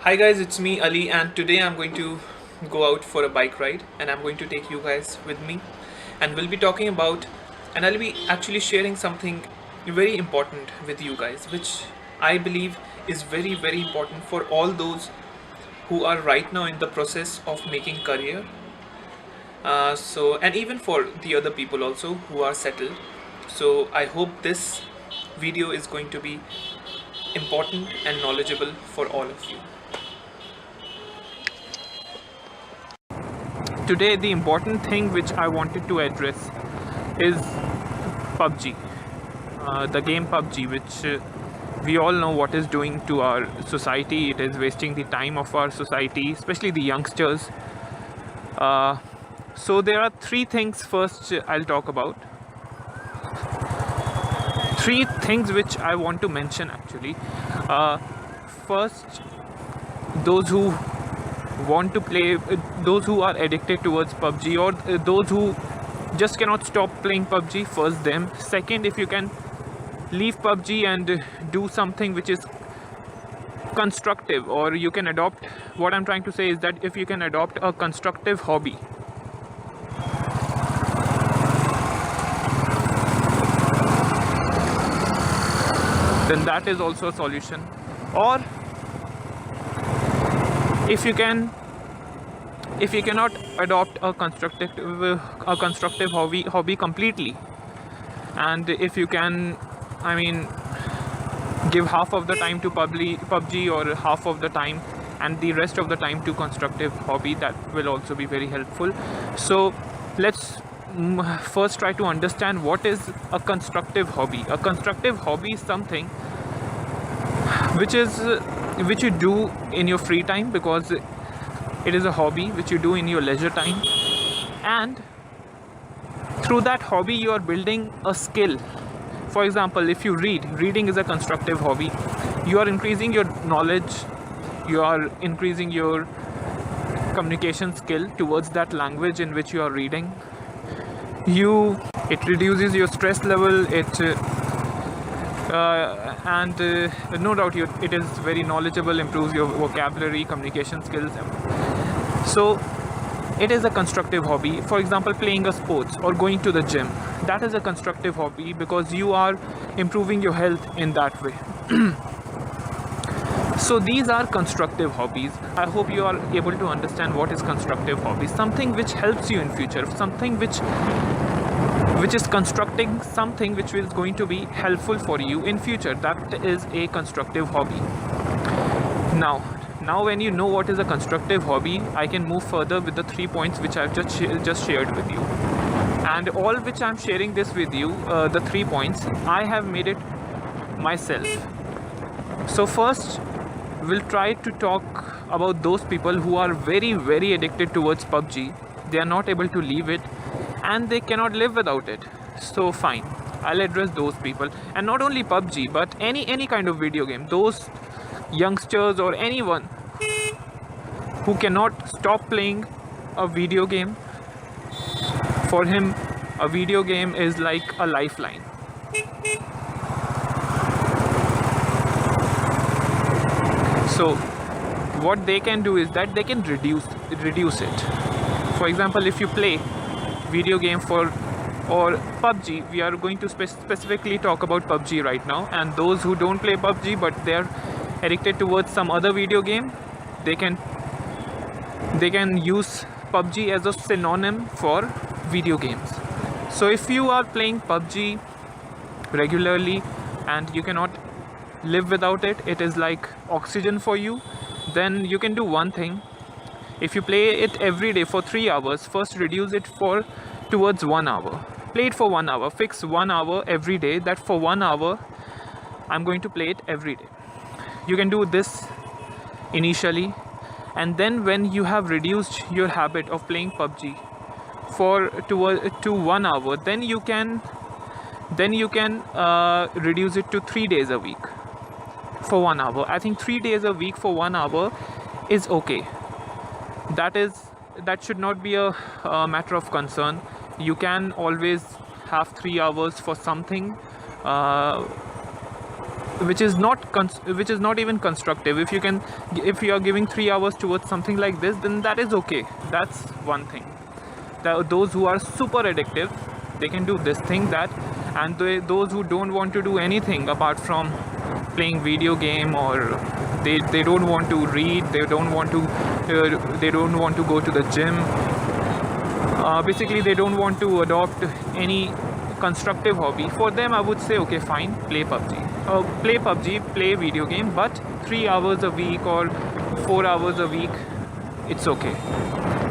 Hi guys, it's me Ali, and today I'm going to go out for a bike ride and I'm going to take you guys with me, and we'll be talking about, and I'll be actually sharing something very important with you guys, which I believe is very important for all those who are right now in the process of making career. And even for the other people also who are settled. So I hope this video is going to be important and knowledgeable for all of you. Today the important thing which I wanted to address is PUBG, the game PUBG, which we all know what is doing to our society. It is wasting the time of our society, especially the youngsters. So there are three things first I'll talk about. Three things which I want to mention actually. First, those who want to play, those who are addicted towards PUBG, or those who just cannot stop playing PUBG, first them. Second, if you can leave PUBG and do something which is constructive, or you can adopt, what I'm trying to say is that if you can adopt a constructive hobby, then that is also a solution. Or if you cannot adopt a constructive hobby completely, and if you can, I mean, give half of the time to PUBG, or half of the time and the rest of the time to constructive hobby, that will also be very helpful. So let's first try to understand what is a constructive hobby. A constructive hobby is something which you do in your free time, because it is a hobby which you do in your leisure time, and through that hobby you are building a skill. For example, if you reading is a constructive hobby. You are increasing your knowledge, you are increasing your communication skill towards that language in which you are reading. It reduces your stress level, and no doubt it is very knowledgeable, improves your vocabulary, communication skills. So it is a constructive hobby. For example, playing a sports or going to the gym, that is a constructive hobby, because you are improving your health in that way. So these are constructive hobbies. I hope you are able to understand what is constructive hobby. Something which helps you in future, something which is constructing something which is going to be helpful for you in future. That is a constructive hobby. Now when you know what is a constructive hobby, I can move further with the 3 points which I've just shared with you. And all which I'm sharing this with you, the 3 points, I have made it myself. So first, we'll try to talk about those people who are very addicted towards PUBG. They are not able to leave it, and they cannot live without it. So fine, I'll address those people. And not only PUBG, but any kind of video game. Those youngsters or anyone who cannot stop playing a video game, for him a video game is like a lifeline. So what they can do is that they can reduce it. For example, if you play video game or PUBG, we are going to specifically talk about PUBG right now. And those who don't play PUBG but they are addicted towards some other video game, they can use PUBG as a synonym for video games. So if you are playing PUBG regularly and you cannot live without it, it is like oxygen for you, then you can do one thing. If you play it every day for 3 hours, first reduce it towards 1 hour. Play it for 1 hour. Fix 1 hour every day, that for 1 hour I'm going to play it every day. You can do this initially, and then when you have reduced your habit of playing PUBG to 1 hour, then you can reduce it to 3 days a week for 1 hour. I think 3 days a week for 1 hour is okay. That should not be a matter of concern. You can always have 3 hours for something which is not even constructive. If you are giving 3 hours towards something like this, then that is okay. That's one thing. Those who are super addictive, they can do this thing, that, and those who don't want to do anything apart from playing video game, or they don't want to read, they don't want to go to the gym, basically they don't want to adopt any constructive hobby. For them, I would say, okay, fine, play PUBG, play video game, but 3 hours a week or 4 hours a week, it's okay.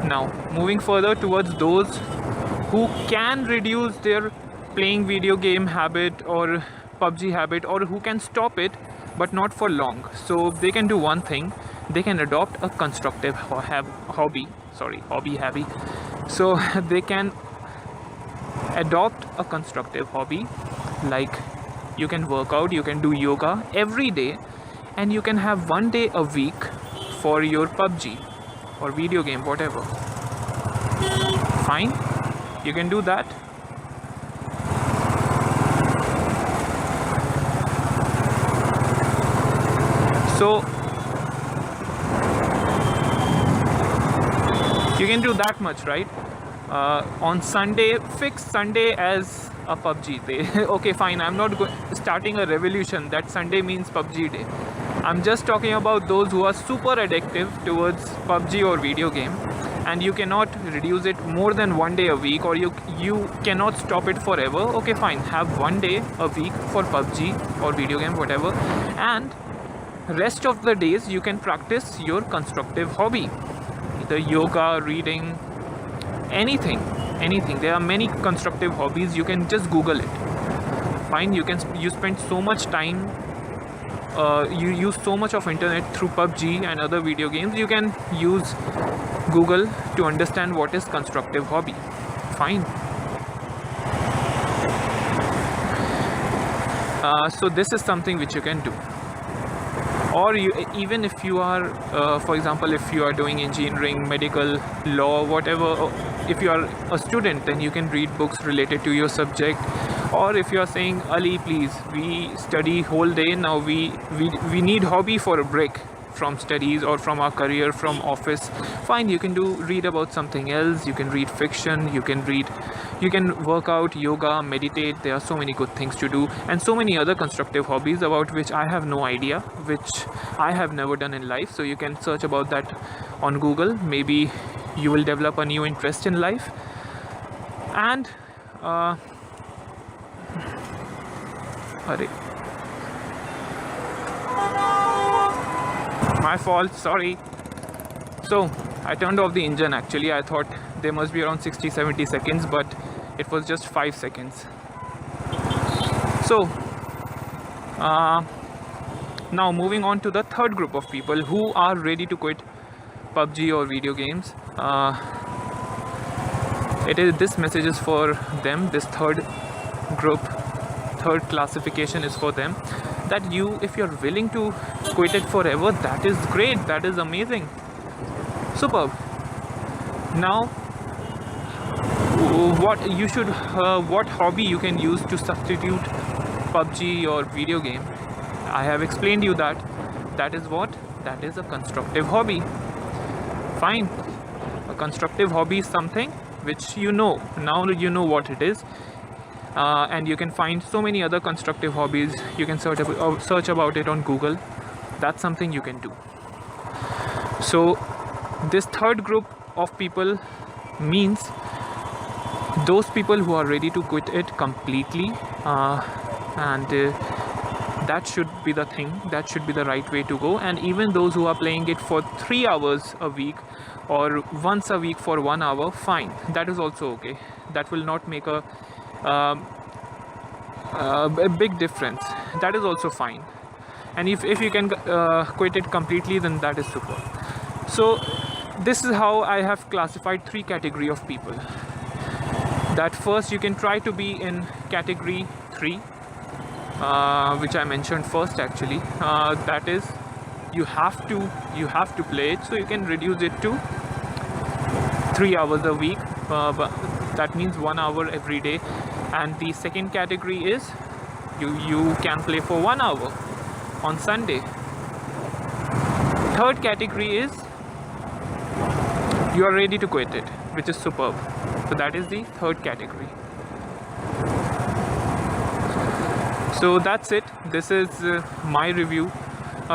Now, moving further towards those who can reduce their playing video game habit or PUBG habit, or who can stop it but not for long. So they can do one thing: they can adopt a constructive hobby. So they can adopt a constructive hobby, like you can work out, you can do yoga every day, and you can have one day a week for your PUBG or video game, whatever. Fine, you can do that. So you can do that much, right? On Sunday, fix Sunday as a PUBG day. Okay, fine, I'm not starting a revolution that Sunday means PUBG day. I'm just talking about those who are super addictive towards PUBG or video game, and you cannot reduce it more than one day a week, or you cannot stop it forever. Okay, fine, have one day a week for PUBG or video game, whatever, and rest of the days you can practice your constructive hobby, either yoga, reading, anything. There are many constructive hobbies. You can just Google it. Fine, you spend so much time, you use so much of internet through PUBG and other video games. You can use Google to understand what is constructive hobby. Fine. So this is something which you can do. Or even if you are, for example, if you are doing engineering, medical, law, whatever, if you are a student, then you can read books related to your subject. Or if you are saying, Ali, please, we study whole day, now we need hobby for a break from studies or from our career, from office. Fine, you can read about something else. You can read fiction, you can work out, yoga, meditate. There are so many good things to do, and so many other constructive hobbies about which I have no idea, which I have never done in life. So you can search about that on Google. Maybe you will develop a new interest in life. And my fault, sorry. So I turned off the engine. Actually, I thought they must be around 60-70 seconds, but it was just 5 seconds. So now moving on to the third group of people who are ready to quit PUBG or video games. This message is for them. This third classification is for them, that if you're willing to quit it forever, that is great, that is amazing, superb. Now what hobby you can use to substitute PUBG or video game? I have explained you that is a constructive hobby. Fine, a constructive hobby is something which now you know what it is. And you can find so many other constructive hobbies. You can search about it on Google. That's something you can do. So this third group of people means those people who are ready to quit it completely, and that should be the thing, that should be the right way to go. And even those who are playing it for 3 hours a week or once a week for 1 hour, fine, that is also okay. That will not make a big difference. That is also fine. And if you can quit it completely, then that is super. So this is how I have classified 3 category of people. That first, you can try to be in category 3, which I mentioned first actually. That is, you have to play it, so you can reduce it to 3 hours a week, but that means 1 hour every day. And the second category is you can play for 1 hour. on Sunday. Third category is you are ready to quit it, which is superb. So that is the third category. So that's it. This is my review.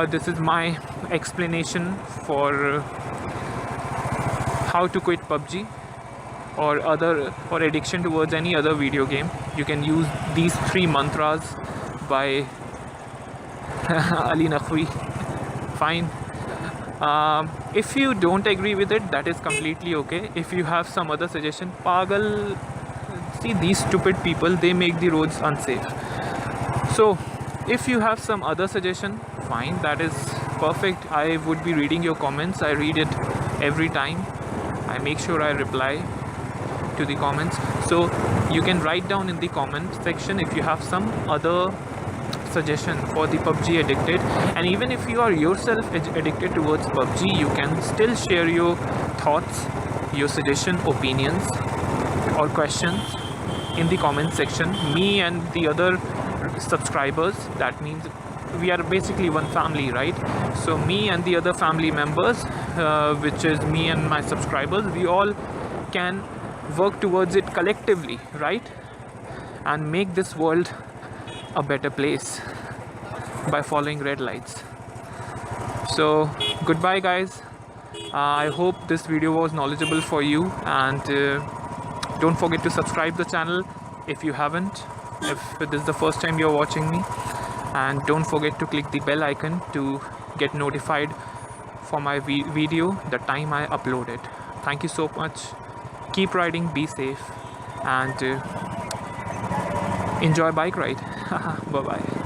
This is my explanation for how to quit PUBG or addiction towards any other video game. You can use these 3 mantras by Ali Naqvi. Fine. If you don't agree with it, that is completely okay. If you have some other suggestion, pagal, see, these stupid people, they make the roads unsafe. So if you have some other suggestion, fine, that is perfect. I would be reading your comments. I read it every time. I make sure I reply to the comments. So you can write down in the comment section if you have some other suggestion for the PUBG addicted, and even if you are yourself addicted towards PUBG, you can still share your thoughts, your suggestion, opinions or questions in the comment section. Me and the other subscribers, that means we are basically one family, right? So me and the other family members, which is me and my subscribers, we all can work towards it collectively, right? And make this world a better place by following red lights. So goodbye guys. I hope this video was knowledgeable for you, and don't forget to subscribe the channel if you haven't, if this is the first time you're watching me, and don't forget to click the bell icon to get notified for my video the time I upload it. Thank you so much. Keep riding, be safe, and enjoy bike ride. Bye bye.